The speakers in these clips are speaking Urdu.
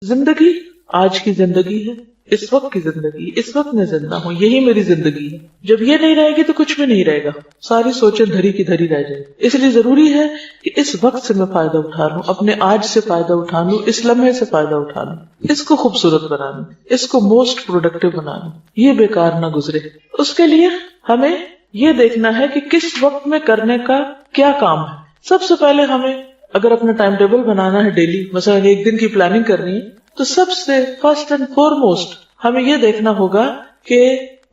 زندگی آج کی زندگی ہے، اس وقت کی زندگی، اس وقت میں زندہ ہوں، یہی میری زندگی ہے. جب یہ نہیں رہے گی تو کچھ بھی نہیں رہے گا، ساری سوچیں دھری کی دھری رہ جائے. اس لیے ضروری ہے کہ اس وقت سے میں فائدہ اٹھا لوں، اپنے آج سے فائدہ اٹھا لوں، اس لمحے سے فائدہ اٹھا لوں، اس کو خوبصورت بنا لوں، اس کو موسٹ پروڈکٹیو بنا لوں، یہ بیکار نہ گزرے. اس کے لیے ہمیں یہ دیکھنا ہے کہ کس وقت میں کرنے کا کیا کام ہے. سب سے پہلے ہمیں اگر اپنا ٹائم ٹیبل بنانا ہے ڈیلی، مثلا ایک دن کی پلاننگ کرنی ہے، تو سب سے فرسٹ اینڈ فورموسٹ ہمیں یہ دیکھنا ہوگا کہ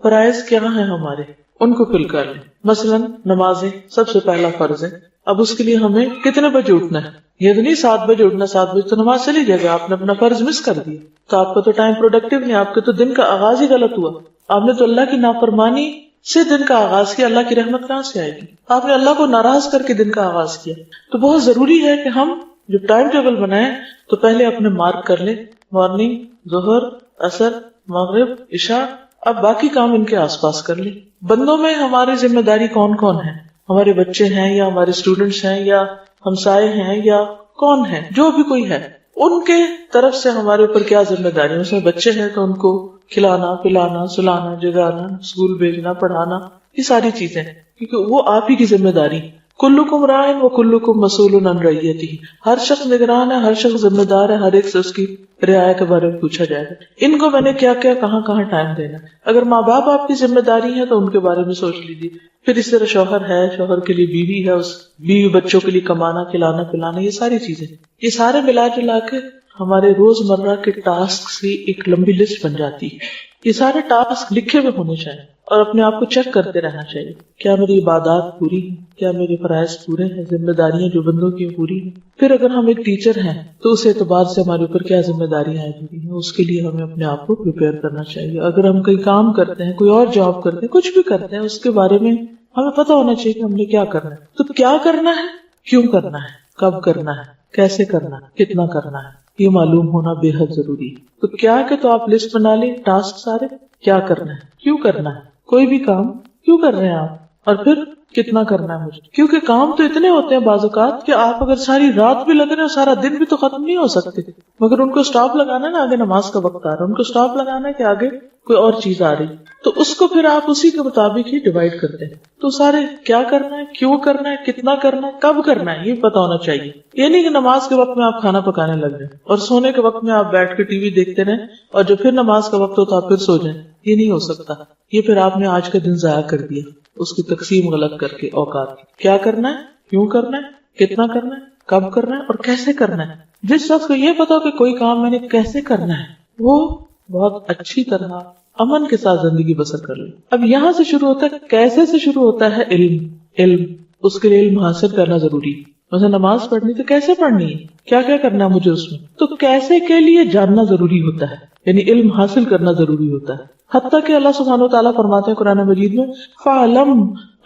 فرائض کیا ہیں ہمارے، ان کو فل کر لیں. مثلا نمازیں سب سے پہلا فرض ہے. اب اس کے لیے ہمیں کتنے بجے اٹھنا ہے؟ یہ تو نہیں 7 بجے اٹھنا، 7 بجے تو نماز چلی جائے گا، آپ نے اپنا فرض مس کر دیا تو آپ کا تو ٹائم پروڈکٹیو نہیں، آپ کے تو دن کا آغاز ہی غلط ہوا. آپ نے تو اللہ کی نافرمانی سے دن کا آغاز کیا، اللہ کی رحمت کہاں سے آئے گی؟ آپ نے اللہ کو ناراض کر کے دن کا آغاز کیا. تو بہت ضروری ہے کہ ہم جب ٹائم ٹیبل بنائیں تو پہلے اپنے مارک کر لیں، مارننگ، ظہر، عصر، مغرب، عشاء. اب باقی کام ان کے آس پاس کر لیں. بندوں میں ہماری ذمہ داری کون کون ہے؟ ہمارے بچے ہیں یا ہمارے اسٹوڈنٹس ہیں یا ہمسائے ہیں یا کون ہیں، جو بھی کوئی ہے ان کے طرف سے ہمارے اوپر کیا ذمہ داری. اس میں بچے ہیں تو ان کو کھلانا، پلانا، سلانا، جگانا، اسکول بھیجنا، پڑھانا، یہ ساری چیزیں کیونکہ وہ آپ ہی کی ذمہ داری. کلکم راعٍ وکلکم مسئول عن رعیتہ، ہر شخص نگران ہے، ہر شخص ذمہ دار ہے، ہر ایک سے اس کی رعایا کے بارے میں پوچھا جائے گا. ان کو میں نے کیا کیا کہاں کہاں ٹائم دینا. اگر ماں باپ آپ کی ذمہ داری ہے تو ان کے بارے میں سوچ لیجیے. پھر اس طرح شوہر ہے، شوہر کے لیے بیوی ہے، اس بیوی بچوں کے لیے کمانا، کھلانا، پلانا، یہ ساری چیزیں، یہ سارے ملا جلا کے ہمارے روزمرہ کے ٹاسک کی ایک لمبی لسٹ بن جاتی ہے. یہ سارے ٹاسک لکھے ہوئے ہونے چاہیے اور اپنے آپ کو چیک کرتے رہنا چاہیے. کیا میری عبادات پوری ہیں؟ کیا میرے فرائض پورے ہیں؟ ذمہ داریاں جو بندوں کی پوری ہیں؟ پھر اگر ہم ایک ٹیچر ہیں تو اس اعتبار سے ہمارے اوپر کیا ذمہ داریاں ہیں، اس کے لیے ہمیں اپنے آپ کو پریپیئر کرنا چاہیے. اگر ہم کوئی کام کرتے ہیں، کوئی اور جاب کرتے ہیں، کچھ بھی کرتے ہیں، اس کے بارے میں ہمیں پتہ ہونا چاہیے کہ ہم نے کیا کرنا ہے. تو کیا کرنا ہے، کیوں کرنا ہے، کب کرنا ہے، کیسے کرنا ہے، کتنا کرنا ہے، یہ معلوم ہونا بے حد ضروری ہے. تو کیا کہ تو آپ لسٹ بنا لیں ٹاسک سارے، کیا کرنا ہے، کیوں کرنا ہے، کوئی بھی کام کیوں کر رہے ہیں آپ، اور پھر کتنا کرنا ہے مجھے. کیونکہ کام تو اتنے ہوتے ہیں بعض اوقات کہ آپ اگر ساری رات بھی لگ رہے ہیں، سارا دن بھی تو ختم نہیں ہو سکتے، مگر ان کو سٹاپ لگانا ہے نا، آگے نماز کا وقت آ رہا ہے، ان کو سٹاپ لگانا ہے کہ آگے کوئی اور چیز آ رہی، تو اس کو پھر آپ اسی کے مطابق ہی ڈیوائڈ کرتے ہیں. تو سارے کیا کرنا ہے، کیوں کرنا ہے، کتنا کرنا ہے، کب کرنا ہے، یہ پتا ہونا چاہیے. یہ نہیں کہ نماز کے وقت میں آپ کھانا پکانے لگ جائیں اور سونے کے وقت میں آپ بیٹھ کے ٹی وی دیکھتے رہیں اور جب پھر نماز کا وقت ہو تو آپ پھر سو جائیں. یہ نہیں ہو سکتا. یہ پھر آپ نے آج کا دن ضائع کر دیا اس کی تقسیم غلط کر کے اوقات. کیا کرنا ہے، کیوں کرنا ہے، کتنا کرنا ہے، کب کرنا ہے اور کیسے کرنا ہے. جس شخص کو یہ پتا ہو کہ کوئی کام میں نے کیسے کرنا ہے، وہ بہت اچھی طرح امن کے ساتھ زندگی بسر کر لے. اب یہاں سے شروع ہوتا ہے، کیسے سے شروع ہوتا ہے علم. اس کے لیے علم حاصل کرنا ضروری ہے. مثلا نماز پڑھنی تو کیسے پڑھنی ہے، کیا کیا کرنا ہے مجھے اس میں، تو کیسے کے لیے جاننا ضروری ہوتا ہے، یعنی علم حاصل کرنا ضروری ہوتا ہے. حتیٰ کہ اللہ سبحانہ وتعالیٰ فرماتے ہیں قرآن مجید میں فَاعْلَمْ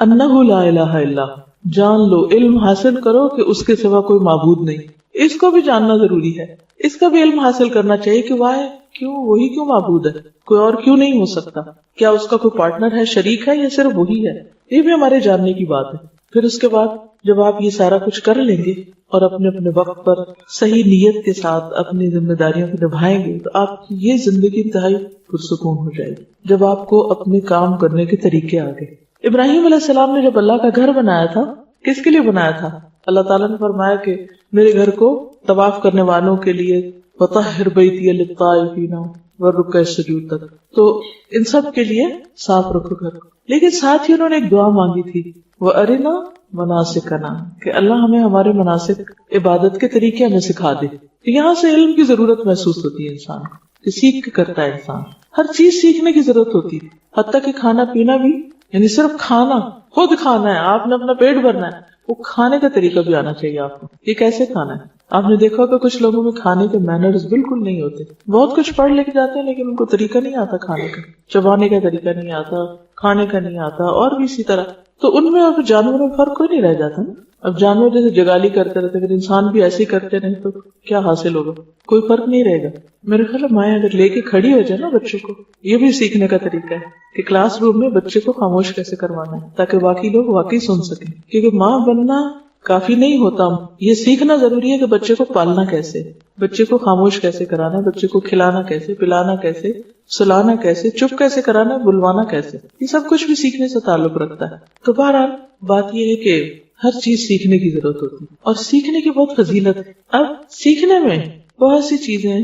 أَنَّهُ لَا إِلَهَ إِلَّا هُوَ، جان لو، علم حاصل کرو کہ اس کے سوا کوئی معبود نہیں. اس کو بھی جاننا ضروری ہے، اس کا بھی علم حاصل کرنا چاہیے کہ واہ کیوں، وہی کیوں معبود ہے، کوئی اور کیوں نہیں ہو سکتا. کیا اس کا کوئی پارٹنر ہے، شریک ہے، یا صرف وہی ہے. یہ بھی ہمارے جاننے کی بات ہے. پھر اس کے بعد جب آپ یہ سارا کچھ کر لیں گے اور اپنے اپنے وقت پر صحیح نیت کے ساتھ اپنی ذمہ داریوں کو نبھائیں گے تو آپ کی یہ زندگی انتہائی پرسکون ہو جائے گی جب آپ کو اپنے کام کرنے کے طریقے آ گئے. ابراہیم علیہ السلام نے جب اللہ کا گھر بنایا تھا، کس کے لیے بنایا تھا؟ اللہ تعالیٰ نے فرمایا کہ میرے گھر کو طواف کرنے والوں کے لیے وطہر بیتی للطائفین والرکع السجود تک، تو ان سب کے لیے صاف رکھو گھر. لیکن ساتھ ہی انہوں نے ایک دعا مانگی تھی، وَأَرِنَا مَنَاسِكَنَا، کہ اللہ ہمیں ہمارے مناسک عبادت کے طریقے ہمیں سکھا دے. یہاں سے علم کی ضرورت محسوس ہوتی ہے انسان کو کہ سیکھ کے کرتا ہے انسان، ہر چیز سیکھنے کی ضرورت ہوتی ہے، حتیٰ کہ کھانا پینا بھی، یعنی صرف کھانا، خود کھانا ہے، آپ نے اپنا پیٹ بھرنا ہے، وہ کھانے کا طریقہ بھی آنا چاہیے آپ کو، یہ کیسے کھانا ہے. آپ نے دیکھا کہ کچھ لوگوں میں کھانے کے مینرز بالکل نہیں ہوتے، بہت کچھ پڑھ لے کے جاتے ہیں لیکن ان کو طریقہ نہیں آتا کھانے کا، چبانے کا طریقہ نہیں آتا، کھانے کا نہیں آتا، اور بھی اسی طرح. تو ان میں اور جانوروں میں فرق کوئی نہیں رہ جاتا نا. اب جانور جیسے جگالی کرتے رہتے، اگر انسان بھی ایسے ہی کرتے رہے تو کیا حاصل ہوگا؟ کوئی فرق نہیں رہے گا. میرے خیال ہے مائیں اگر لے کے کھڑی ہو جائے نا بچوں کو، یہ بھی سیکھنے کا طریقہ ہے کہ کلاس روم میں بچے کو خاموش کیسے کروانا ہے تاکہ باقی لوگ واقعی سن سکیں. کیونکہ ماں بننا کافی نہیں ہوتا. یہ سیکھنا ضروری ہے کہ بچے کو پالنا کیسے، بچے کو خاموش کیسے کرانا ہے، بچے کو کھلانا کیسے، پلانا کیسے، سلانا کیسے، چپ کیسے کرانا ہے، بلوانا کیسے، یہ سب کچھ بھی سیکھنے سے تعلق رکھتا ہے. تو بہرحال بات یہ ہے کہ ہر چیز سیکھنے کی ضرورت ہوتی ہے اور سیکھنے کی بہت فضیلت ہے. اب سیکھنے میں بہت سی چیزیں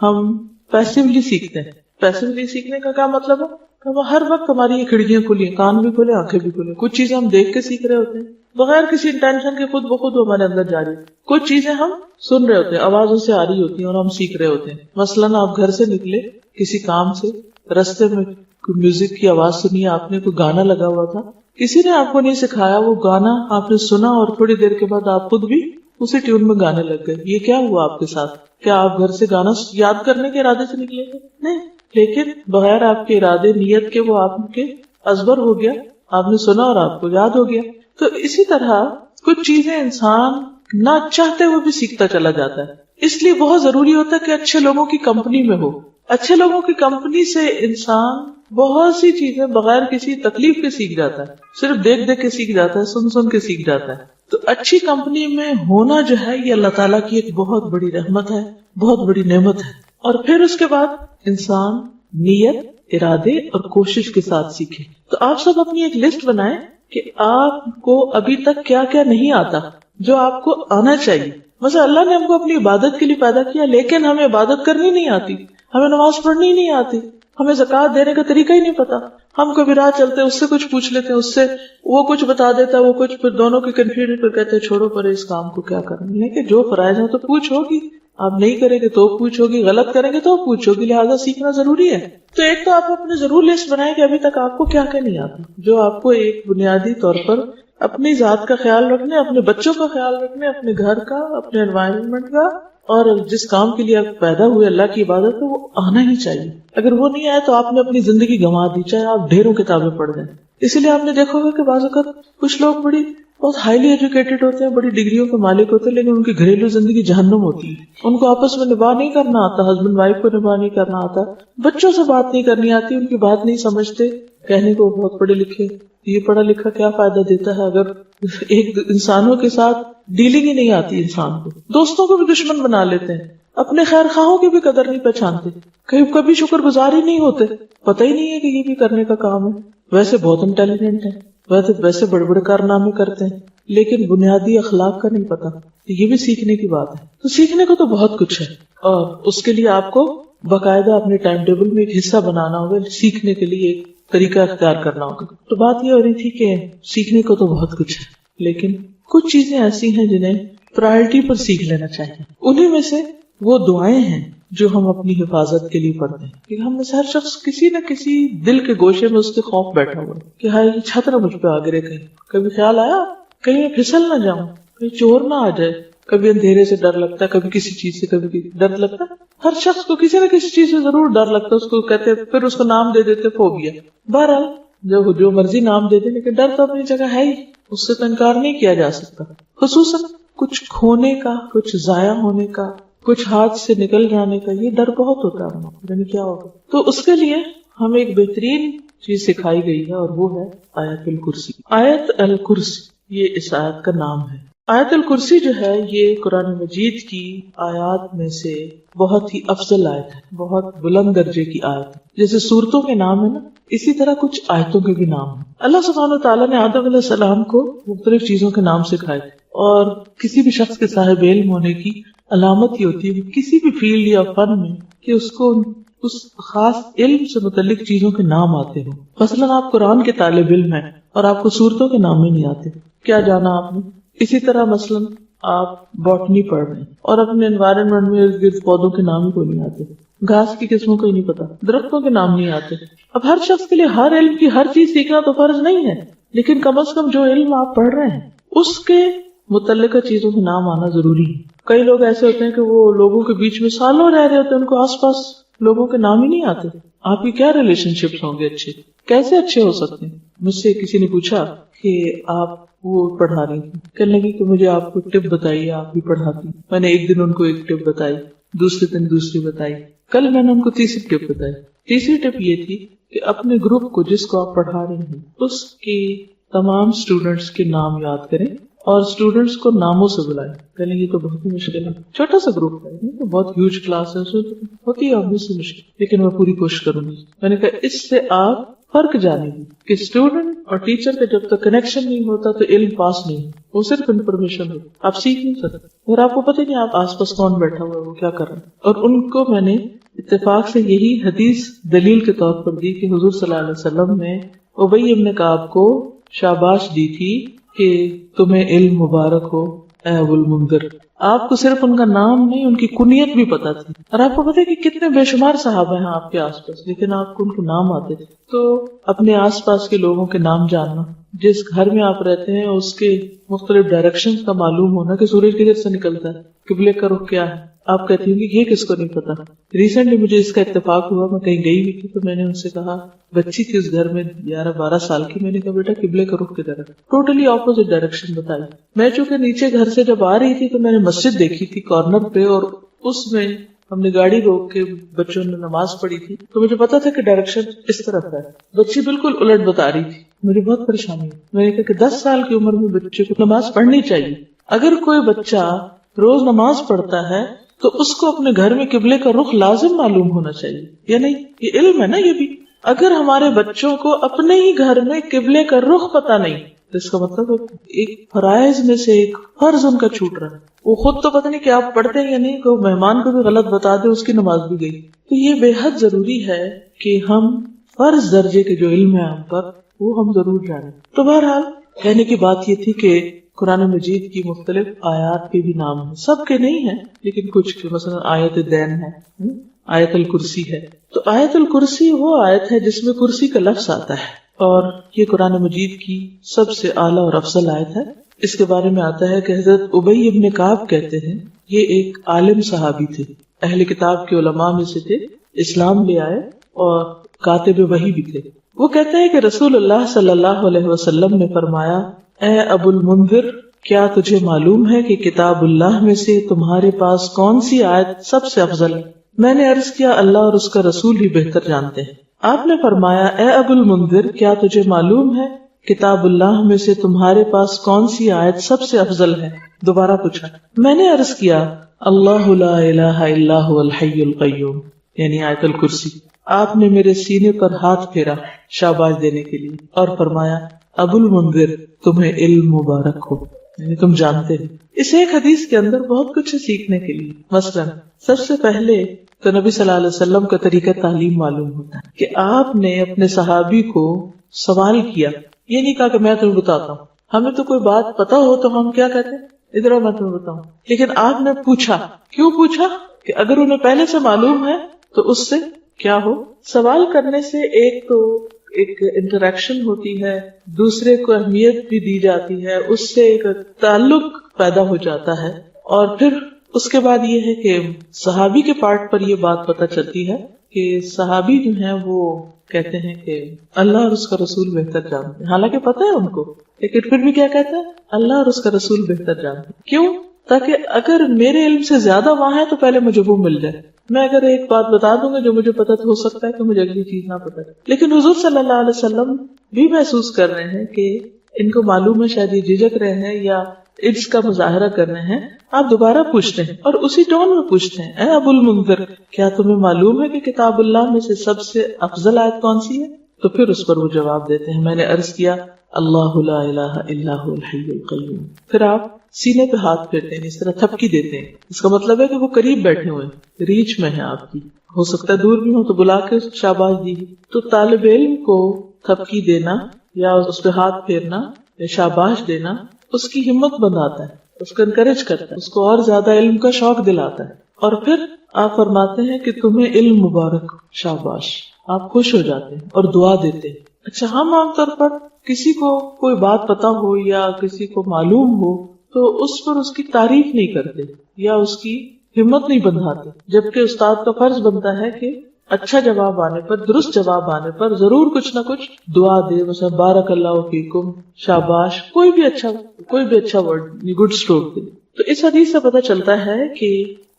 ہم پیسیولی سیکھتے ہیں. پیسیولی سیکھنے کا کیا مطلب ہے کہ وہ ہر وقت ہماری یہ کھڑکیاں کھلی، کان بھی کھلے، آنکھیں بھی کھلے. کچھ چیزیں ہم دیکھ کے سیکھ رہے ہوتے ہیں بغیر کسی انٹینشن کے، خود بخود ہمارے اندر جاری. کچھ چیزیں ہم سن رہے ہوتے ہیں، آوازوں سے آ رہی ہوتی ہیں اور ہم سیکھ رہے ہوتے ہیں. مثلاً آپ گھر سے نکلے کسی کام سے، رستے میں کوئی میوزک کی آواز سنی، آپ نے کوئی گانا لگا ہوا تھا، کسی نے آپ کو نہیں سکھایا، وہ گانا آپ نے سنا اور تھوڑی دیر کے بعد آپ خود بھی اسی ٹیون میں گانے لگ گئے. یہ کیا ہوا آپ کے ساتھ؟ کیا آپ گھر سے گانا یاد کرنے کے ارادے سے نکلے تھے؟ نہیں، لیکن بغیر آپ کے ارادے، نیت کے، وہ آپ کے ازبر ہو گیا، آپ نے سنا اور آپ کو یاد ہو گیا. تو اسی طرح کچھ چیزیں انسان نہ چاہتے ہوئے بھی سیکھتا چلا جاتا ہے. اس لیے بہت ضروری ہوتا ہے کہ اچھے لوگوں کی کمپنی میں ہو. اچھے لوگوں کی کمپنی سے انسان بہت سی چیزیں بغیر کسی تکلیف کے سیکھ جاتا ہے، صرف دیکھ دیکھ کے سیکھ جاتا ہے، سن سن کے سیکھ جاتا ہے. تو اچھی کمپنی میں ہونا جو ہے یہ اللہ تعالیٰ کی ایک بہت بڑی رحمت ہے، بہت بڑی نعمت ہے. اور پھر اس کے بعد انسان نیت، ارادے اور کوشش کے ساتھ سیکھے. تو آپ سب اپنی ایک لسٹ بنائیں کہ آپ کو ابھی تک کیا کیا نہیں آتا جو آپ کو آنا چاہیے. مثلا اللہ نے ہم کو اپنی عبادت کے لیے پیدا کیا، لیکن ہمیں عبادت کرنی نہیں آتی، ہمیں نماز پڑھنی نہیں آتی، ہمیں زکوٰۃ دینے کا طریقہ ہی نہیں پتا. ہم کبھی راہ چلتے اس سے کچھ پوچھ لیتے ہیں، اس سے وہ کچھ بتا دیتا ہے، وہ کچھ، پھر دونوں کی کنفیوژن پہ کہتے ہیں چھوڑو پر اس کام کو کیا کرنا. لیکن جو فرائض ہے تو پوچھ ہوگی، آپ نہیں کریں گے تو پوچھ ہوگی، غلط کریں گے تو پوچھ ہوگی، لہٰذا سیکھنا ضروری ہے. تو ایک تو آپ اپنے ضرور لسٹ بنائیں کہ ابھی تک آپ کو کیا کیا نہیں آتا، جو آپ کو ایک بنیادی طور پر اپنی ذات کا خیال رکھنے، اپنے بچوں کا خیال رکھنے، اپنے گھر کا، اپنے انوائرمنٹ کا، اور جس کام کے لیے آپ پیدا ہوئے اللہ کی عبادت ہے، وہ آنا ہی چاہیے. اگر وہ نہیں آئے تو آپ نے اپنی زندگی گنوا دی، چاہے آپ ڈھیروں کتابیں پڑھ جائیں. اسی لیے آپ نے دیکھا ہوگا کہ بعض اوقات کچھ لوگ بہت ہائیلی ایجوکیٹڈ ہوتے ہیں، بڑی ڈگریوں کے مالک ہوتے ہیں، لیکن ان کی گھریلو زندگی جہنم ہوتی ہے. ان کو آپس میں نباہ نہیں کرنا آتا، ہسبینڈ وائف کو نباہ نہیں کرنا آتا، بچوں سے بات نہیں کرنی آتی، ان کی بات نہیں سمجھتے. کہنے کو بہت پڑھے لکھے، یہ پڑھا لکھا کیا فائدہ دیتا ہے اگر ایک انسانوں کے ساتھ ڈیلنگ ہی نہیں آتی انسان کو. دوستوں کو بھی دشمن بنا لیتے ہیں، اپنے خیر خواہوں کی بھی قدر نہیں پہچانتے، کبھی شکر گزار ہی نہیں ہوتے، پتہ ہی نہیں ہے کہ یہ بھی کرنے کا کام ہے. ویسے بہت انٹیلیجنٹ ہیں، ویسے بڑے بڑے کارنامے کرتے ہیں، لیکن بنیادی اخلاق کا نہیں پتا. یہ بھی سیکھنے کی بات ہے. تو سیکھنے کو تو بہت کچھ ہے، اور اس کے لیے آپ کو باقاعدہ اپنے ٹائم ٹیبل میں ایک حصہ بنانا ہوگا، سیکھنے کے لیے ایک طریقہ اختیار کرنا ہوگا. تو بات یہ ہو رہی تھی کہ سیکھنے کو تو بہت کچھ ہے، لیکن کچھ چیزیں ایسی ہیں جنہیں پرائرٹی پر سیکھ لینا چاہیے. انہیں میں سے وہ دعائیں ہیں جو ہم اپنی حفاظت کے لیے پڑھتے ہیں. کہ ہم میں سے ہر شخص کسی نہ کسی دل کے گوشے میں اس کے خوف بیٹھا ہوا ہے کہ ہائی یہ چھت نہ مجھ پہ آ گرے. کبھی خیال آیا کہیں میں پھسل نہ جاؤں، کہیں چور نہ آ جائے. کبھی اندھیرے سے ڈر لگتا ہے، کبھی کسی چیز سے کبھی ڈر لگتا ہے. ہر شخص کو کسی نہ کسی چیز سے ضرور ڈر لگتا ہے. اس کو کہتے پھر اس کو نام دے دیتے فوبیا. بہرحال جو مرضی نام دے دے، لیکن ڈر تو اپنی جگہ ہے ہی، اس سے تو انکار نہیں کیا جا سکتا. خصوصاً کچھ کھونے کا، کچھ ضائع ہونے کا، کچھ ہاتھ سے نکل جانے کا، یہ ڈر بہت ہوتا ہے. یعنی کیا ہوگا؟ تو اس کے لیے ہمیں ایک بہترین چیز سکھائی گئی ہے، اور وہ ہے آیت الکرسی. آیت الکرسی یہ اس آیت کا نام ہے. آیت الکرسی جو ہے یہ قرآن مجید کی آیات میں سے بہت ہی افضل آیت ہے، بہت بلند درجے کی آیت ہے. جیسے سورتوں کے نام ہے نا، اسی طرح کچھ آیتوں کے بھی نام ہیں. اللہ سبحانہ وتعالیٰ نے آدم علیہ السلام کو مختلف چیزوں کے نام سکھائے تھے، اور کسی بھی شخص کے صاحب علم ہونے کی علامت یہ ہوتی ہے کسی بھی فیلڈ یا فن میں کہ اس کو اس خاص علم سے متعلق چیزوں کے نام آتے ہوں. مثلاً آپ قرآن کے طالب علم ہیں اور آپ کو سورتوں کے نام ہی نہیں آتے، کیا جانا آپ نے. اسی طرح مثلاً آپ باٹنی پڑھ رہے ہیں اور اپنے انوائرمنٹ میں ارد گرد پودوں کے نام ہی کو نہیں آتے، گھاس کی قسموں کو ہی نہیں پتا، درختوں کے نام نہیں آتے. اب ہر شخص کے لیے ہر علم کی ہر چیز سیکھنا تو فرض نہیں ہے، لیکن کم از کم جو علم آپ پڑھ رہے ہیں اس کے متعلقہ چیزوں کے نام آنا ضروری ہے. کئی لوگ ایسے ہوتے ہیں کہ وہ لوگوں کے بیچ میں سالوں رہ رہے ہوتے ہیں، ان کو آس پاس لوگوں کے نام ہی نہیں آتے. آپ کی کیا ریلیشن شپس ہوں گے اچھے، کیسے اچھے ہو سکتے ہیں. مجھ سے کسی نے پوچھا کہ آپ وہ پڑھا رہی تھی، کہنے لگی کہ مجھے آپ کو ٹپ بتائیے، آپ بھی پڑھاتی. میں نے ایک دن ان کو ایک ٹپ بتائی، دوسرے دن دوسری بتائی، کل میں نے ان کو تیسری ٹپ بتائی. تیسری ٹپ یہ تھی کہ اپنے گروپ کو جس کو آپ پڑھا رہے ہیں اس کی تمام اسٹوڈینٹس کے نام یاد کریں اور اسٹوڈینٹس کو ناموں سے بلائیں. کہنے یہ تو بہت ہی مشکل ہے, چھوٹا سا گروپ ہے, یہ تو بہت ہیوج کلاس ہے, اس میں ہوتی ہے obviously سے مشکل, لیکن میں پوری کوشش کروں گی. میں نے کہا اس سے آپ فرق جانیں گے کہ اسٹوڈنٹ اور ٹیچر کا جب تک کنیکشن نہیں ہوتا تو علم پاس نہیں, وہ صرف انفارمیشن ہو, آپ سیکھ نہیں سکتے اور آپ کو پتہ نہیں آپ آس پاس کون بیٹھا ہوا ہے, وہ کیا کر رہا ہے. اور ان کو میں نے اتفاق سے یہی حدیث دلیل کے طور پر دی کہ حضور صلی اللہ علیہ وسلم نے ابی ابن کعب کو شاباش دی تھی کہ تمہیں علم مبارک ہو اے ابو المنذر. آپ کو صرف ان کا نام نہیں, ان کی کنیت بھی پتا تھی. اور آپ کو پتا ہے کہ کتنے بے شمار صحابہ ہیں آپ کے آس پاس, لیکن آپ کو ان کے نام آتے تھے. تو اپنے آس پاس کے لوگوں کے نام جاننا, جس گھر میں آپ رہتے ہیں اس کے مختلف ڈائریکشن کا معلوم ہونا کہ سورج کدھر سے نکلتا ہے, قبلے کا رخ کیا ہے. آپ کہتی ہوں کہ یہ کس کو نہیں پتا. ریسنٹلی مجھے اس کا اتفاق ہوا, میں کہیں گئی ہوئی تھی تو میں نے ان سے کہا, بچی تھی اس گھر میں 11-12 سال کی, میں نے کہا بیٹا قبلے کا رخ کدھر ہے, ٹوٹلی اپوزٹ ڈائریکشن بتائی. میں چونکہ نیچے گھر سے جب آ رہی تھی تو میں نے مسجد دیکھی تھی کارنر پہ, اور اس میں ہم نے گاڑی روک کے بچوں نے نماز پڑھی تھی, تو مجھے پتا تھا کہ ڈائریکشن اس طرف ہے. بچی بالکل الٹ بتا رہی تھی, مجھے بہت پریشانی ہوئی. میں نے کہا کہ 10 سال کی عمر میں بچے کو نماز پڑھنی چاہیے. اگر کوئی بچہ روز نماز پڑھتا ہے تو اس کو اپنے گھر میں قبلے کا رخ لازم معلوم ہونا چاہیے, یا نہیں؟ یہ علم ہے نا یہ بھی. اگر ہمارے بچوں کو اپنے ہی گھر میں قبلے کا رخ پتا نہیں تو اس کا مطلب ایک فرائض میں سے ایک فرض ان کا چھوٹ رہا ہے. وہ خود تو پتہ نہیں کہ آپ پڑھتے ہیں یا نہیں, کہ مہمان کو بھی غلط بتا دے اس کی نماز بھی گئی. تو یہ بے حد ضروری ہے کہ ہم فرض درجے کے جو علم ہے ہم پر وہ ہم ضرور جانیں. تو بہرحال کہنے کی بات یہ تھی کہ قرآن مجید کی مختلف آیات کے بھی نام ہیں, سب کے نہیں ہیں لیکن کچھ کے, مثلا آیت دین ہے, آیت الکرسی ہے. تو آیت الکرسی وہ آیت ہے جس میں کرسی کا لفظ آتا ہے, اور یہ قرآن مجید کی سب سے اعلیٰ اور افضل آیت ہے. اس کے بارے میں آتا ہے کہ حضرت ابی ابن کعب کہتے ہیں, یہ ایک عالم صحابی تھے, اہل کتاب کے علماء میں سے تھے, اسلام لے آئے اور کاتب وحی بھی تھے. وہ کہتے ہیں کہ رسول اللہ صلی اللہ علیہ وسلم نے فرمایا, اے ابو المنذر, کیا تجھے معلوم ہے کہ کتاب اللہ میں سے تمہارے پاس کون سی آیت سب سے افضل ہے؟ میں نے عرض کیا, اللہ اور اس کا رسول ہی بہتر جانتے ہیں. آپ نے فرمایا, اے ابو المنذر, کیا تجھے معلوم ہے کتاب اللہ میں سے تمہارے پاس کون سی آیت سب سے افضل ہے؟ دوبارہ پوچھا. میں نے عرض کیا, اللہ لا الہ الا هو الحی القیوم, یعنی آیت الکرسی. آپ نے میرے سینے پر ہاتھ پھیرا شاباش دینے کے لیے اور فرمایا, ابو المنذر, تمہیں علم مبارک ہو, یعنی تم جانتے ہیں. اس ایک حدیث کے اندر بہت کچھ ہے سیکھنے کے لیے. مثلا سب سے پہلے تو نبی صلی اللہ علیہ وسلم کا طریقہ تعلیم معلوم ہوتا ہے کہ آپ نے اپنے صحابی کو سوال کیا, یہ نہیں کہا کہ میں تمہیں بتاتا ہوں. ہمیں تو کوئی بات پتا ہو تو ہم کیا کہتے ہیں, ادھر میں تمہیں بتاؤں. لیکن آپ نے پوچھا. کیوں پوچھا؟ کہ اگر انہیں پہلے سے معلوم ہے تو اس سے کیا ہو. سوال کرنے سے ایک تو ایک انٹریکشن ہوتی ہے, دوسرے کو اہمیت بھی دی جاتی ہے, اس سے ایک تعلق پیدا ہو جاتا ہے. اور پھر اس کے بعد یہ ہے کہ صحابی کے پارٹ پر یہ بات پتہ چلتی ہے کہ صحابی جو ہیں وہ کہتے ہیں کہ اللہ اور اس کا رسول بہتر جانتے ہیں. حالانکہ پتہ ہے ان کو, لیکن پھر بھی کیا کہتے ہیں, اللہ اور اس کا رسول بہتر جانتے ہیں. کیوں؟ تاکہ اگر میرے علم سے زیادہ وہاں ہے تو پہلے مجھے وہ مل جائے. میں اگر ایک بات بتا دوں گا جو مجھے پتا تو ہو سکتا ہے کہ مجھے اگلی چیز نہ پتا. لیکن حضور صلی اللہ علیہ وسلم بھی محسوس کر رہے ہیں کہ ان کو معلوم ہے, شاید یہ جھجک رہے ہیں یا عجز کا مظاہرہ کر رہے ہیں. آپ دوبارہ پوچھتے ہیں اور اسی ٹون میں پوچھتے ہیں, اے ابو المنذر, کیا تمہیں معلوم ہے کہ کتاب اللہ میں سے سب سے افضل آیت کون سی ہے؟ تو پھر اس پر وہ جواب دیتے ہیں, میں نے عرض کیا, اللہ لا الہ الا هو الحی القیوم. پھر آپ سینے پہ ہاتھ پھیرتے ہیں, اس طرح تھپکی دیتے ہیں. اس کا مطلب ہے کہ وہ قریب بیٹھے ہوئے ہیں, ریچ میں ہیں آپ کی. ہو سکتا ہے دور بھی ہو تو بلا کے شاباش دی. تو طالب علم کو تھپکی دینا یا اس پہ ہاتھ پھیرنا یا شاباش دینا اس کی ہمت بندھاتا ہے, اس کو انکریج کرتا ہے, اس کو اور زیادہ علم کا شوق دلاتا ہے. اور پھر آپ فرماتے ہیں کہ تمہیں علم مبارک, شاباش. آپ خوش ہو جاتے ہیں اور دعا دیتے ہیں. اچھا, ہم عام طور پر کسی کو کوئی بات پتا ہو یا کسی کو معلوم ہو تو اس پر اس کی تعریف نہیں کرتے یا اس کی ہمت نہیں بندھاتے, جبکہ استاد کا فرض بنتا ہے کہ اچھا جواب آنے پر, درست جواب آنے پر ضرور کچھ نہ کچھ دعا دے, مثلا بارک اللہ فیکم, شاباش, کوئی بھی اچھا ورڈ, گڈ اسٹروک دے. تو اس حدیث سے پتہ چلتا ہے کہ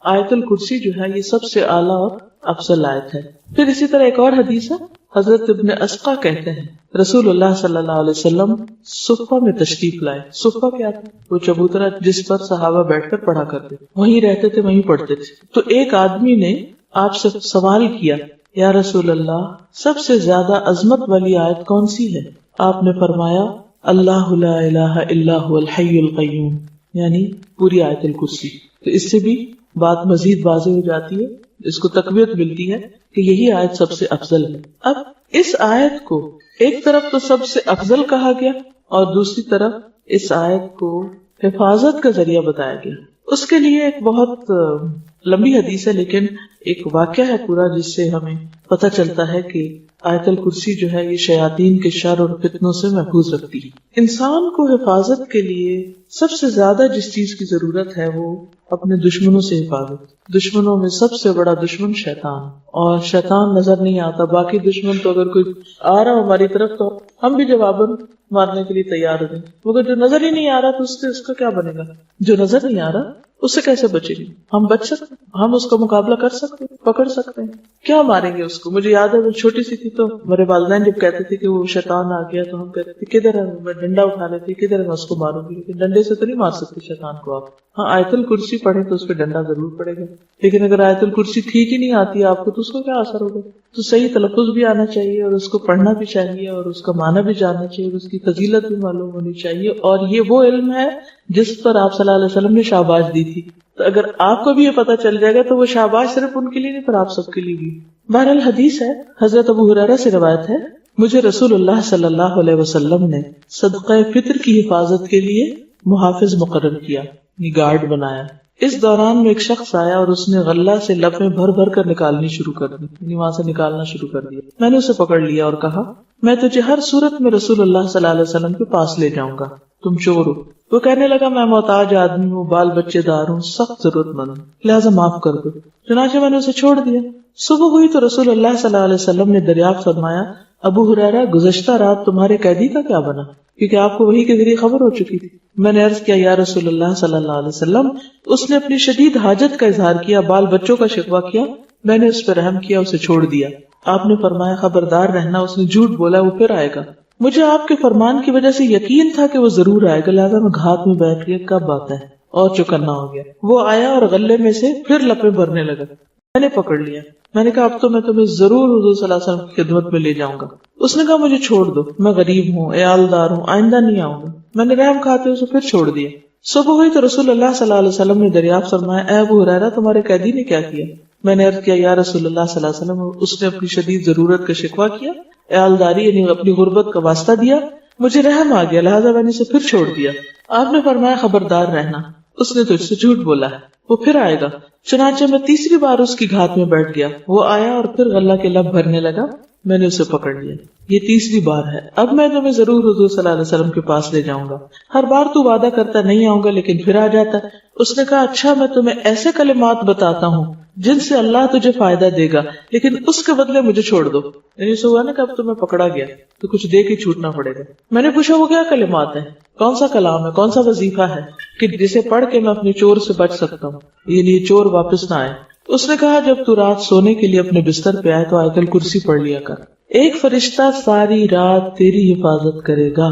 آیت الکرسی جو ہے یہ سب سے اعلیٰ اور افضل آیت ہے. پھر اسی طرح ایک اور حدیث ہے, حضرت ابن اسقا کہتے ہیں رسول اللہ صلی اللہ علیہ وسلم صفہ میں تشریف لائے. صفہ کیا تھا؟ وہ چبوترا جس پر صحابہ بیٹھ کر پڑھا کرتے تھے, وہیں رہتے تھے, وہیں پڑھتے تھے. تو ایک آدمی نے آپ سے سوال کیا, یا رسول اللہ سب سے زیادہ عظمت والی آیت کون سی ہے؟ آپ نے فرمایا اللہ لا الہ الا هو الحی القیوم, یعنی پوری آیت الکرسی. تو اس سے بھی بات مزید واضح ہو جاتی ہے, اس کو تقویت ملتی ہے کہ یہی آیت سب سے افضل ہے. اب اس آیت کو ایک طرف تو سب سے افضل کہا گیا اور دوسری طرف اس آیت کو حفاظت کا ذریعہ بتایا گیا. اس کے لیے ایک بہت لمبی حدیث ہے, لیکن ایک واقعہ ہے پورا جس سے ہمیں پتہ چلتا ہے کہ آیت الکرسی جو ہے یہ شیاطین کے شر اور فتنوں سے محفوظ رکھتی ہے. انسان کو حفاظت کے لیے سب سے زیادہ جس چیز کی ضرورت ہے وہ اپنے دشمنوں سے حفاظت. دشمنوں میں سب سے بڑا دشمن شیطان, اور شیطان نظر نہیں آتا. باقی دشمن تو اگر کوئی آ رہا ہماری طرف تو ہم بھی جواباً مارنے کے لیے تیار ہو جائیں, مگر جو نظر ہی نہیں آ رہا تو اس کا کیا بنے گا؟ جو نظر نہیں آ رہا اس سے کیسے بچیں گے؟ ہم بچ سکتے, ہم اس کا مقابلہ کر سکتے, پکڑ سکتے ہیں, کیا ماریں گے اس کو؟ مجھے یاد ہے وہ چھوٹی سی تھی تو میرے والدین جب کہتے تھے کہ وہ شیطان آ گیا تو ہم کہتے تھے کدھر ہے, میں ڈنڈا اٹھا لیتی, کدھر ہے میں اس کو ماروں گی. لیکن ڈنڈے سے تو نہیں مار سکتے شیطان کو آپ. ہاں آیت الکرسی پڑھیں تو اس پہ ڈنڈا ضرور پڑے گا, لیکن اگر آیت الکرسی ٹھیک ہی نہیں آتی آپ کو تو اس کو کیا اثر ہوگا؟ تو صحیح تلفظ بھی آنا چاہیے اور اس کو پڑھنا بھی چاہیے اور اس کا معنی بھی جاننا چاہیے اور اس کی فضیلت بھی معلوم ہونی چاہیے. اور یہ وہ علم ہے جس پر آپ صلی اللہ علیہ وسلم نے شاباش دی تھی. تو اگر آپ کو بھی یہ پتہ چل جائے گا تو وہ شاباش صرف ان کے لیے نہیں پر آپ سب کے لیے بھی. بہرحال حدیث ہے, حضرت ابو ہریرہ سے روایت ہے, مجھے رسول اللہ صلی اللہ علیہ وسلم نے صدقہ فطر کی حفاظت کے لیے محافظ مقرر کیا, گارڈ بنایا. اس دوران میں ایک شخص آیا اور اس نے غلہ سے لپیں بھر بھر کر نکالنی شروع کر دی, یعنی وہاں سے نکالنا شروع کر دیا. میں نے اسے پکڑ لیا اور کہا میں تجھے ہر صورت میں رسول اللہ صلی اللہ علیہ وسلم کے پاس لے جاؤں گا, تم چور ہو. وہ کہنے لگا میں محتاج آدمی ہوں, بال بچے دار ہوں, سخت ضرورت مند ہوں, لہٰذا معاف کر دو. چنانچہ میں نے اسے چھوڑ دیا. صبح ہوئی تو رسول اللہ صلی اللہ علیہ وسلم نے دریافت فرمایا ابو ہریرہ گزشتہ رات تمہارے قیدی کا کیا بنا؟ کیونکہ آپ کو وحی کے ذریعے خبر ہو چکی تھی. میں نے عرض کیا یا رسول اللہ صلی اللہ علیہ وسلم اس نے اپنی شدید حاجت کا اظہار کیا, بال بچوں کا شکوہ کیا, میں نے اس پر رحم کیا, اسے چھوڑ دیا. آپ نے فرمایا خبردار رہنا, اس نے جھوٹ بولا, وہ پھر آئے گا. مجھے آپ کے فرمان کی وجہ سے یقین تھا کہ وہ ضرور آئے گا, لہٰذا میں گھات میں بیٹھ گیا, کب آتا ہے, اور چوکنا ہو گیا. وہ آیا اور غلے میں سے پھر لپیں بھرنے لگا. میں نے پکڑ لیا, میں نے کہا اب تو میں تمہیں ضرور حضور صلی اللہ علیہ وسلم کی خدمت میں لے جاؤں گا. اس نے کہا مجھے چھوڑ دو, میں غریب ہوں, عیالدار ہوں, آئندہ نہیں آؤں گا. میں نے رحم کھاتے اسے پھر چھوڑ دیا. صبح ہوئی تو رسول اللہ صلی اللہ علیہ وسلم نے دریافت فرمایا اے ابو ہریرہ تمہارے قیدی نے کیا کیا؟ میں نے عرض کیا یا رسول اللہ صلی اللہ علیہ وسلم اس نے اپنی شدید ضرورت کا شکوہ کیا, عیالداری یعنی اپنی غربت کا واسطہ دیا, مجھے رحم آ گیا, لہٰذا میں نے اسے پھر چھوڑ دیا. آپ نے فرمایا خبردار رہنا, اس نے تجھ سے جھوٹ بولا ہے, وہ پھر آئے گا. چنانچہ میں تیسری بار اس کی گھات میں بیٹھ گیا, وہ آیا اور پھر غلہ کے لب بھرنے لگا, میں نے اسے پکڑ لیا. یہ تیسری بار ہے, اب میں تمہیں ضرور حضور صلی اللہ علیہ وسلم کے پاس لے جاؤں گا. ہر بار تو وعدہ کرتا نہیں آؤں گا لیکن پھر آ جاتا. اس نے کہا اچھا میں تمہیں ایسے کلمات بتاتا ہوں جن سے اللہ تجھے فائدہ دے گا, لیکن اس کے بدلے مجھے چھوڑ دو. یعنی اسے ہوا نا کہ اب تمہیں پکڑا گیا تو کچھ دے کے چھوٹنا پڑے گا. میں نے پوچھا وہ کیا کلمات ہیں, کون سا کلام ہے, کون سا وظیفہ ہے کہ جسے پڑھ کے میں اپنے چور سے بچ سکتا ہوں, یعنی چور واپس نہ آئے. اس نے کہا جب تو رات سونے کے لیے اپنے بستر پہ آئے تو آیت الکرسی پڑھ لیا کر. ایک فرشتہ ساری رات تیری حفاظت کرے گا,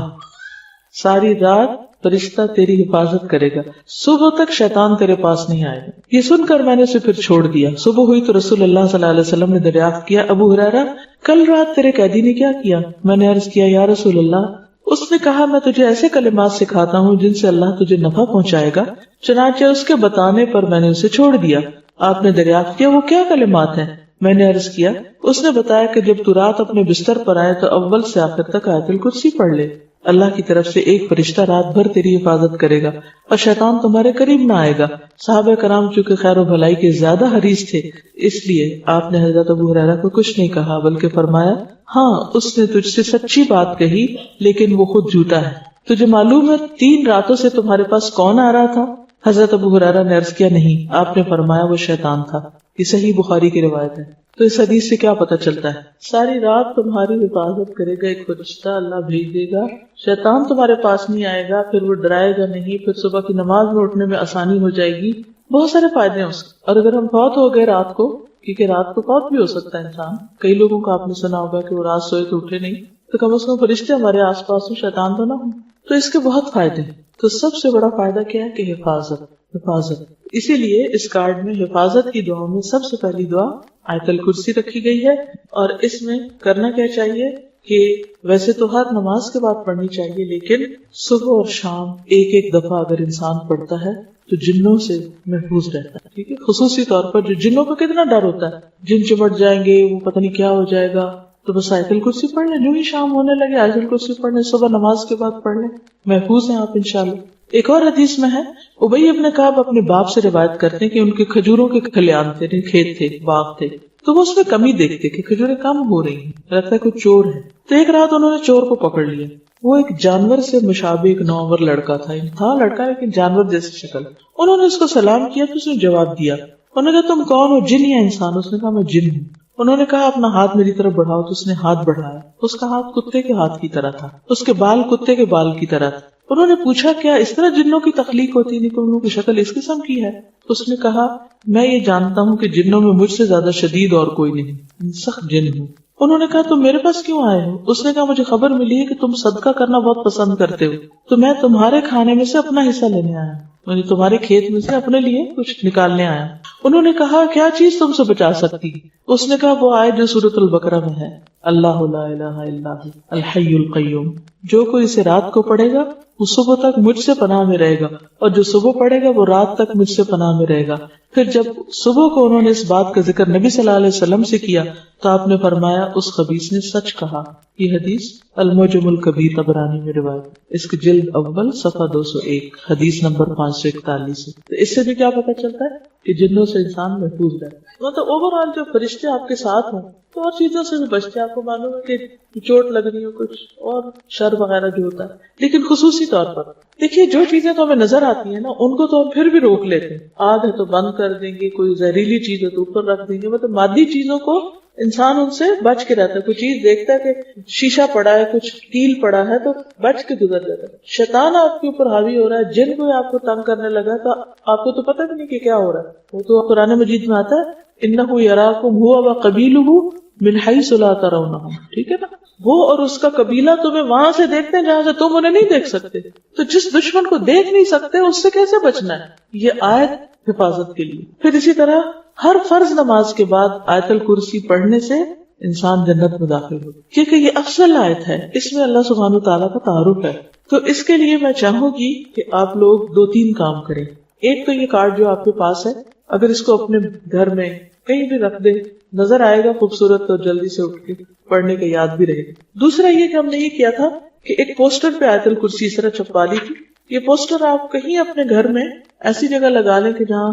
ساری رات فرشتہ تیری حفاظت کرے گا, صبح تک شیطان تیرے پاس نہیں آئے گا. یہ سن کر میں نے اسے پھر چھوڑ دیا. صبح ہوئی تو رسول اللہ صلی اللہ علیہ وسلم نے دریافت کیا ابو ہریرہ کل رات تیرے قیدی نے کیا کیا؟ میں نے عرض کیا یا رسول اللہ اس نے کہا میں تجھے ایسے کلمات سکھاتا ہوں جن سے اللہ تجھے نفع پہنچائے گا. چنانچہ اس کے بتانے پر میں نے اسے چھوڑ دیا. آپ نے دریافت کیا وہ کیا کلمات ہیں؟ میں نے عرض کیا. اس نے بتایا کہ جب تو رات اپنے بستر پر آئے تو اول سے آخر تک آیت الکرسی پڑھ لے. اللہ کی طرف سے ایک فرشتہ رات بھر تیری حفاظت کرے گا اور شیطان تمہارے قریب نہ آئے گا. صحابہ کرام چونکہ خیر و بھلائی کے زیادہ حریص تھے اس لیے آپ نے حضرت ابو ہریرہ کو کچھ نہیں کہا بلکہ فرمایا ہاں اس نے تجھ سے سچی بات کہی لیکن وہ خود جھوٹا ہے. تجھے معلوم ہے 3 راتوں سے تمہارے پاس کون آ رہا تھا؟ حضرت ابو ہریرہ نے عرض کیا نہیں. آپ نے فرمایا وہ شیطان تھا. یہ صحیح بخاری کی روایت ہے. تو اس حدیث سے کیا پتہ چلتا ہے؟ ساری رات تمہاری حفاظت کرے گا ایک فرشتہ, اللہ بھیج دے گا, شیطان تمہارے پاس نہیں آئے گا, پھر وہ ڈرائے گا نہیں, پھر صبح کی نماز میں اٹھنے میں آسانی ہو جائے گی. بہت سارے فائدے ہیں اس کے. اور اگر ہم فوت ہو گئے رات کو، کیونکہ رات کو فوت بھی ہو سکتا ہے انسان، کئی لوگوں کو آپ نے سنا ہوگا کہ وہ رات سوئے تو اٹھے نہیں، تو کم از کم فرشتے ہمارے آس پاس میں، شیطان تو نہ ہوں. تو اس کے بہت فائدے ہیں. تو سب سے بڑا فائدہ کیا ہے کہ حفاظت. اسی لیے اس کارڈ میں حفاظت کی دعاؤں میں سب سے پہلی دعا آیت الکرسی رکھی گئی ہے. اور اس میں کرنا کیا چاہیے کہ ویسے تو ہر نماز کے بعد پڑھنی چاہیے، لیکن صبح اور شام ایک دفعہ اگر انسان پڑھتا ہے تو جنوں سے محفوظ رہتا ہے. ٹھیک ہے، خصوصی طور پر جو جنوں کا کتنا ڈر ہوتا ہے، جن چمٹ جائیں گے، وہ پتہ نہیں کیا ہو جائے گا، تو بس آیت الکرسی پڑھ لیں. جو ہی شام ہونے لگے آیت الکرسی پڑھ لیں، صبح نماز کے بعد پڑھ لیں، محفوظ ہیں آپ انشاءاللہ. ایک اور حدیث میں ہے، ابی ابن کعب اپنے باپ سے روایت کرتے ہیں کہ ان کے کھجوروں کے کھلیان تھے، کھیت تھے، باغ تھے، تو وہ اس میں کمی دیکھتے کہ کھجوریں کم ہو رہی ہیں، لگتا ہے کوئی چور ہے. تو ایک رات انہوں نے چور کو پکڑ لیا. وہ ایک جانور سے مشابہ ایک نوآور لڑکا تھا لڑکا لیکن جانور جیسی شکل. انہوں نے اس کو سلام کیا تو اس نے جواب دیا. انہوں نے کہا تم کون ہو، جن یا انسان؟ اس نے کہا میں جن ہوں. انہوں نے کہا اپنا ہاتھ میری طرف بڑھاؤ، تو اس نے ہاتھ بڑھایا. اس کا ہاتھ کتے کے ہاتھ کی طرح تھا، اس کے بال کتے کے بال کی طرح تھا. انہوں نے پوچھا کیا اس طرح جنوں کی تخلیق ہوتی ہے، ان کی شکل اس قسم کی ہے؟ اس نے کہا میں یہ جانتا ہوں کہ جنوں میں مجھ سے زیادہ شدید اور کوئی نہیں، سخت جن ہوں. انہوں نے کہا تم میرے پاس کیوں آئے ہو؟ اس نے کہا مجھے خبر ملی ہے کہ تم صدقہ کرنا بہت پسند کرتے ہو، تو میں تمہارے کھانے میں سے اپنا حصہ لینے آیا، یعنی تمہارے کھیت میں سے اپنے لیے کچھ نکالنے آیا. انہوں نے کہا کیا چیز تم سے بچا سکتی؟ اس نے کہا وہ آیت جو سورۃ البقرہ میں ہے، اللہ لا الہ الا هو الحی القیوم، جو کوئی اسے رات کو پڑھے گا وہ صبح تک مجھ سے پناہ میں رہے گا، اور جو صبح پڑھے گا وہ رات تک مجھ سے پناہ میں رہے گا. پھر جب صبح کو انہوں نے اس بات کا ذکر نبی صلی اللہ علیہ وسلم سے کیا تو آپ نے فرمایا اس خبیث نے سچ کہا. یہ حدیث المعجم الکبیر طبرانی میں روایت، اس کی جلد اول صفحہ 201، حدیث نمبر 541. تو اس سے بھی کیا پتہ چلتا ہے کہ جنوں سے انسان محفوظ رہے. مطلب اوور آل جو فرشتے آپ کے ساتھ ہوں تو اور چیزوں سے بھی بچتے. آپ کو معلوم ہے کہ چوٹ لگ رہی ہو، کچھ اور شر وغیرہ جو ہوتا ہے، لیکن خصوصی طور پر دیکھیے جو چیزیں تو ہمیں نظر آتی ہیں نا ان کو تو ہم پھر بھی روک لیتے ہیں. آگ ہے تو بند کر دیں گے، کوئی زہریلی چیز ہے تو اوپر رکھ دیں گے. مطلب مادی چیزوں کو انسان ان سے بچ کے رہتا ہے. کوئی چیز دیکھتا ہے کہ شیشہ پڑا ہے، کچھ کیل پڑا ہے تو بچ کے گزر جاتا ہے. شیطان آپ کے اوپر حاوی ہو رہا ہے، جن کو آپ کو تنگ کرنے لگا تو آپ کو تو پتہ بھی نہیں کہ کیا ہو رہا ہے. وہ تو قرآن مجید میں آتا ہے انہ یراکم هو وقبیلہ من حیث لا ترونہم. ٹھیک ہے نا، وہ اور اس کا قبیلہ تمہیں وہاں سے دیکھتے ہیں جہاں سے تم انہیں نہیں دیکھ سکتے. تو جس دشمن کو دیکھ نہیں سکتے اس سے کیسے بچنا ہے؟ یہ آیت حفاظت کے لیے. پھر اسی طرح ہر فرض نماز کے بعد آیت الکرسی پڑھنے سے انسان جنت میں داخل ہو، کیونکہ یہ افضل آیت ہے، اس میں اللہ سبحانہ وتعالیٰ کا تعارف ہے. تو اس کے لیے میں چاہوں گی کہ آپ لوگ 2-3 کام کریں. ایک تو یہ کارڈ جو آپ کے پاس ہے، اگر اس کو اپنے گھر میں کہیں بھی رکھ دیں، نظر آئے گا خوبصورت، تو جلدی سے اٹھ کے پڑھنے کا یاد بھی رہے گا. دوسرا یہ کہ ہم نے یہ کیا تھا کہ ایک پوسٹر پہ آیت الکرسی اس طرح چھپا لی تھی. یہ پوسٹر آپ کہیں اپنے گھر میں ایسی جگہ لگا لیں کہ جہاں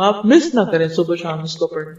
آپ مس نہ کریں صبح شام اس کو پڑھیں.